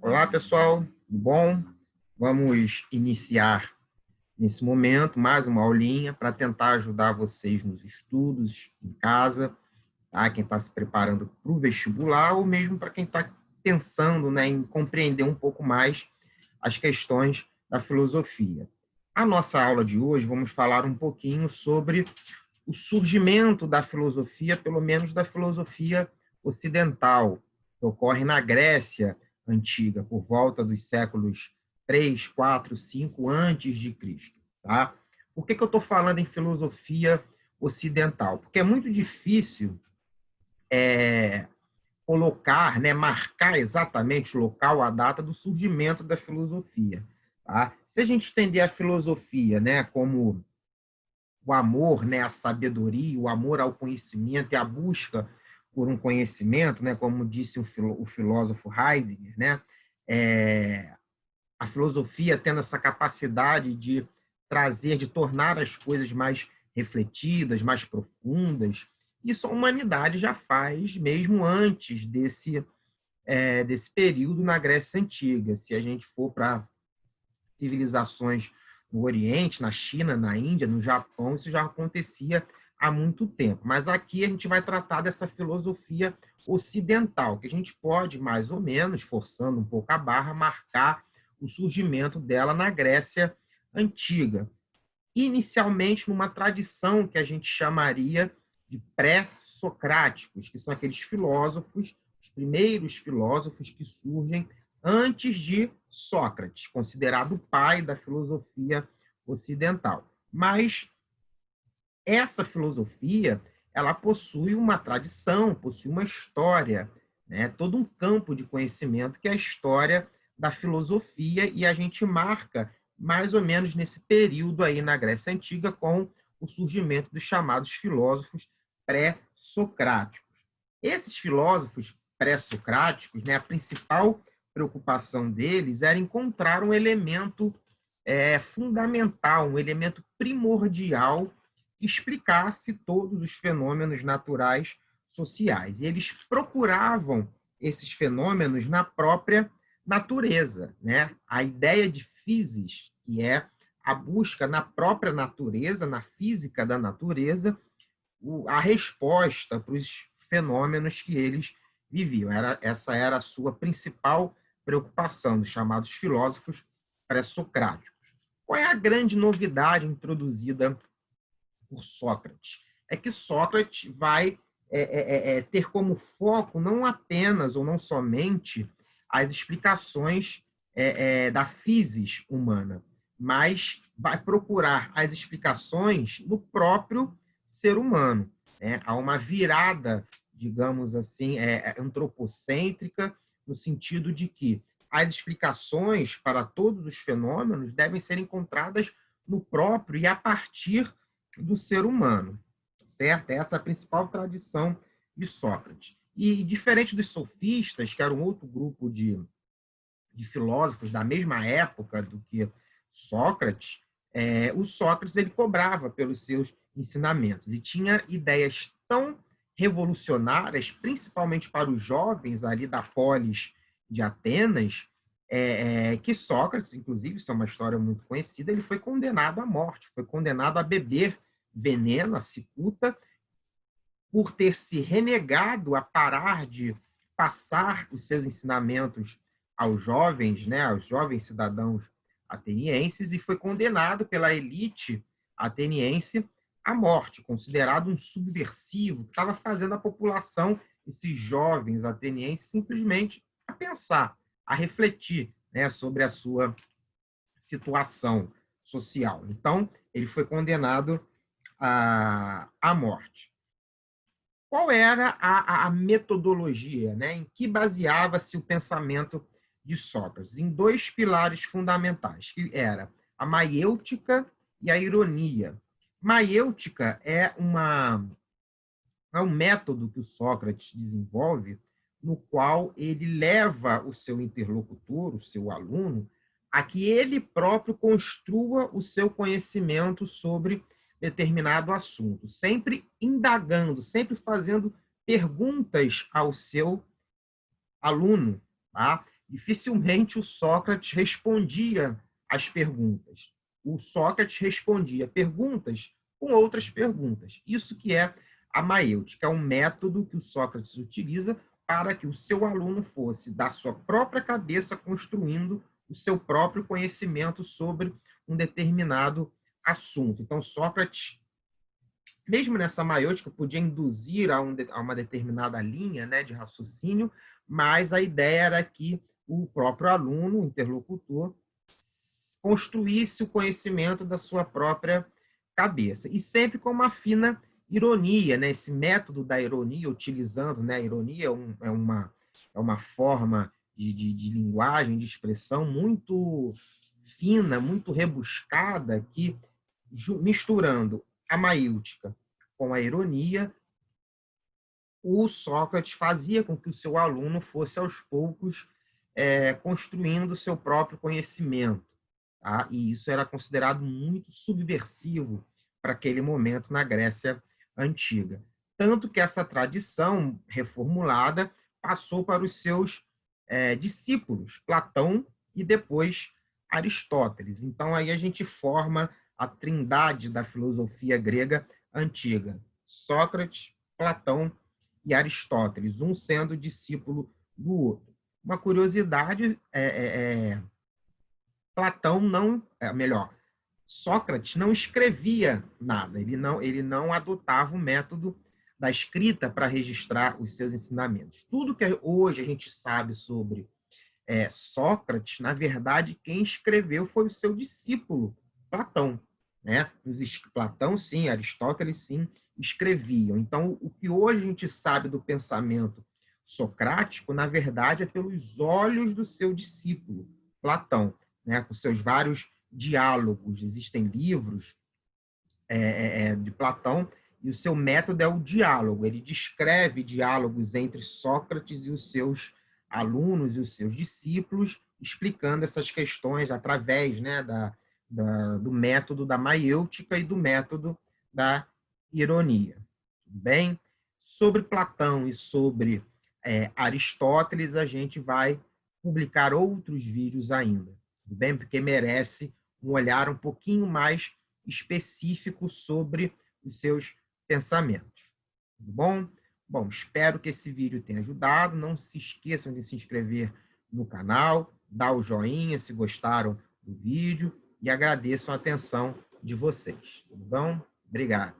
Olá, pessoal, tudo bom? Vamos iniciar nesse momento mais uma aulinha para tentar ajudar vocês nos estudos em casa, tá? Quem está se preparando para o vestibular ou mesmo para quem está pensando, né, em compreender um pouco mais as questões da filosofia. A nossa aula de hoje vamos falar um pouquinho sobre o surgimento da filosofia, pelo menos da filosofia ocidental, que ocorre na Grécia antiga, por volta dos séculos 3, 4, 5 antes de Cristo. Tá? Por que eu estou falando em filosofia ocidental? Porque é muito difícil colocar, né, marcar exatamente o local, a data do surgimento da filosofia. Tá? Se a gente entender a filosofia, né, como o amor, né, a sabedoria, o amor ao conhecimento e a busca por um conhecimento, né, como disse o filósofo Heidegger, né, a filosofia tendo essa capacidade de trazer, de tornar as coisas mais refletidas, mais profundas. Isso a humanidade já faz mesmo antes desse período na Grécia Antiga. Se a gente for para civilizações no Oriente, na China, na Índia, no Japão, isso já acontecia há muito tempo. Mas aqui a gente vai tratar dessa filosofia ocidental, que a gente pode, mais ou menos, forçando um pouco a barra, marcar o surgimento dela na Grécia Antiga. Inicialmente numa tradição que a gente chamaria de pré-socráticos, que são aqueles filósofos, os primeiros filósofos que surgem antes de Sócrates, considerado o pai da filosofia ocidental. Mas essa filosofia, ela possui uma tradição, possui uma história, né? Todo um campo de conhecimento que é a história da filosofia, e a gente marca mais ou menos nesse período aí na Grécia Antiga com o surgimento dos chamados filósofos pré-socráticos. Esses filósofos pré-socráticos, né, a principal preocupação deles era encontrar um elemento fundamental, um elemento primordial que explicasse todos os fenômenos naturais sociais. E eles procuravam esses fenômenos na própria natureza, né? A ideia de physis, que é a busca na própria natureza, na física da natureza, a resposta para os fenômenos que eles viviam. Essa era a sua principal preocupação dos chamados filósofos pré-socráticos. Qual é a grande novidade introduzida por Sócrates? É que Sócrates vai ter como foco não apenas ou não somente as explicações da physis humana, mas vai procurar as explicações no próprio ser humano. Né? Há uma virada, digamos assim, antropocêntrica, no sentido de que as explicações para todos os fenômenos devem ser encontradas no próprio e a partir do ser humano, certo? Essa é a principal tradição de Sócrates. E diferente dos sofistas, que era um outro grupo de filósofos da mesma época do que Sócrates, o Sócrates ele cobrava pelos seus ensinamentos e tinha ideias tão revolucionárias, principalmente para os jovens ali da polis de Atenas, que Sócrates, inclusive, isso é uma história muito conhecida, ele foi condenado à morte, foi condenado a beber veneno, a cicuta, por ter se renegado a parar de passar os seus ensinamentos aos jovens, né, aos jovens cidadãos atenienses, e foi condenado pela elite ateniense à morte, considerado um subversivo, que estava fazendo a população, esses jovens atenienses, simplesmente a pensar, a refletir, né, sobre a sua situação social. Então, ele foi condenado à morte. Qual era a metodologia, né? Em que baseava-se o pensamento de Sócrates? Em dois pilares fundamentais, que era a maiêutica e a ironia. Maiêutica é um método que o Sócrates desenvolve, no qual ele leva o seu interlocutor, o seu aluno, a que ele próprio construa o seu conhecimento sobre determinado assunto, sempre indagando, sempre fazendo perguntas ao seu aluno, tá? dificilmente o Sócrates respondia às perguntas. O Sócrates respondia perguntas com outras perguntas. Isso que é a maêutica, é um método que o Sócrates utiliza para que o seu aluno fosse, da sua própria cabeça, construindo o seu próprio conhecimento sobre um determinado assunto. Então, Sócrates, mesmo nessa maêutica, podia induzir a uma determinada linha, né, de raciocínio, mas a ideia era que o próprio aluno, o interlocutor, construísse o conhecimento da sua própria cabeça. E sempre com uma fina ironia, né? Esse método da ironia, utilizando, né? A ironia é uma forma de linguagem, de expressão muito fina, muito rebuscada, que misturando a maêutica com a ironia, o Sócrates fazia com que o seu aluno fosse aos poucos construindo o seu próprio conhecimento. Tá? E isso era considerado muito subversivo para aquele momento na Grécia Antiga. Tanto que essa tradição reformulada passou para os seus discípulos, Platão e depois Aristóteles. Então, aí a gente forma a trindade da filosofia grega antiga: Sócrates, Platão e Aristóteles, um sendo discípulo do outro. Uma curiosidade Platão não, melhor, Sócrates não escrevia nada, ele não adotava o método da escrita para registrar os seus ensinamentos. Tudo que hoje a gente sabe sobre Sócrates, na verdade, quem escreveu foi o seu discípulo, Platão. Né? Platão, sim, Aristóteles, sim, escreviam. Então, o que hoje a gente sabe do pensamento socrático, na verdade, é pelos olhos do seu discípulo, Platão, né? Com seus vários diálogos. Existem livros de Platão, e o seu método é o diálogo. Ele descreve diálogos entre Sócrates e os seus alunos e os seus discípulos, explicando essas questões através, né, do método da maêutica e do método da ironia. Tudo bem? Sobre Platão e sobre Aristóteles, a gente vai publicar outros vídeos ainda, tudo bem? Porque merece um olhar um pouquinho mais específico sobre os seus pensamentos. Tudo bom? Bom, espero que esse vídeo tenha ajudado. Não se esqueçam de se inscrever no canal, dar o joinha se gostaram do vídeo e agradeço a atenção de vocês. Tudo bom? Obrigado.